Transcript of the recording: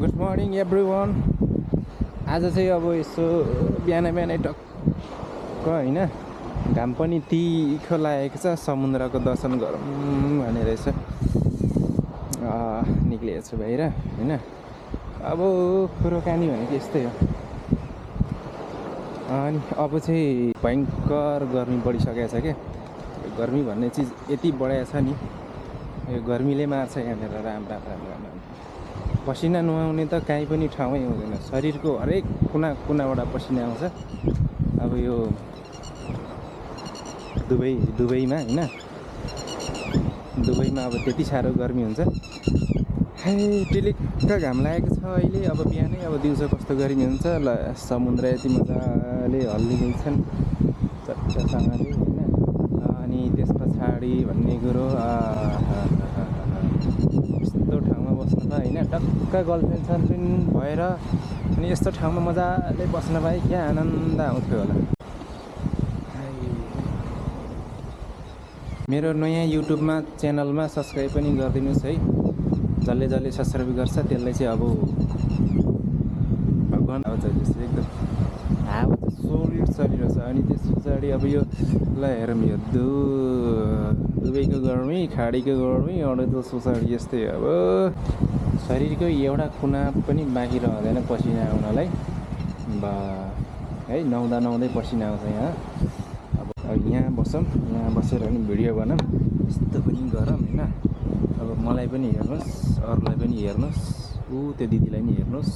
Good morning everyone. आज चाहिँ अब यसो बिहान बिहानै टक्क होइन, घाम पनि तिखो लागेको छ, समुद्रको दर्शन गरौँ भनेर यसो निक्लिएको छु बाहिर होइन। अब कुरोकानी भनेको यस्तै हो। अनि अब चाहिँ भयङ्कर गर्मी बढिसकेको छ क्या। गर्मी भन्ने चिज यति बढाएको छ नि, यो गर्मीले मार्छ यहाँनिर। राम राम राम राम राम। पसिना नुहाउने त काहीँ पनि ठाउँै हुँदैन, शरीरको हरेक कुना कुनाबाट पसिना आउँछ। अब यो दुबईमा होइन, दुबईमा अब त्यति साह्रो गर्मी हुन्छ। हे टिलिक्क घाम लागेको छ अहिले। अब बिहानै अब दिउँसो कस्तो गर्मी हुन्छ ल। समुद्र यति मजाले हल्लिँदैछन् चट्टसँगले होइन। अनि त्यस पछाडि भन्ने कुरो यस्तो ठाउँमा बस्नु पाएँ होइन, टक्क गर्लफ्रेन्ड सर्लफ्रेन्ड भएर अनि यस्तो ठाउँमा मजाले बस्न पाएँ, क्या आनन्द आउँथ्यो होला। मेरो नयाँ युट्युबमा च्यानलमा सब्सक्राइब पनि गरिदिनुहोस् है। जसले जसले सब्सक्राइब गर्छ त्यसलाई चाहिँ अब भगवान् आउँछ जस्तो एकदम हावा चाहिँ सोलिड चलिरहेको छ। अनि त्यस पछाडि अब यो ल हेरौँ, यो दुबईको गर्मी, खाडीको गर्मी, अरू त पछाडि यस्तै। अब शरीरको एउटा कुना पनि बाँकी रहँदैन पसिना आउनलाई। बा है, नुहाउँदा नुहाउँदै पसिना आउँछ यहाँ। अब यहाँ बसौँ, यहाँ बसेर पनि भिडियो बनाऊँ, यस्तो पनि गरौँ होइन। अब मलाई पनि हेर्नुहोस्, अरूलाई पनि हेर्नुहोस्, त्यो दिदीलाई नि हेर्नुहोस्।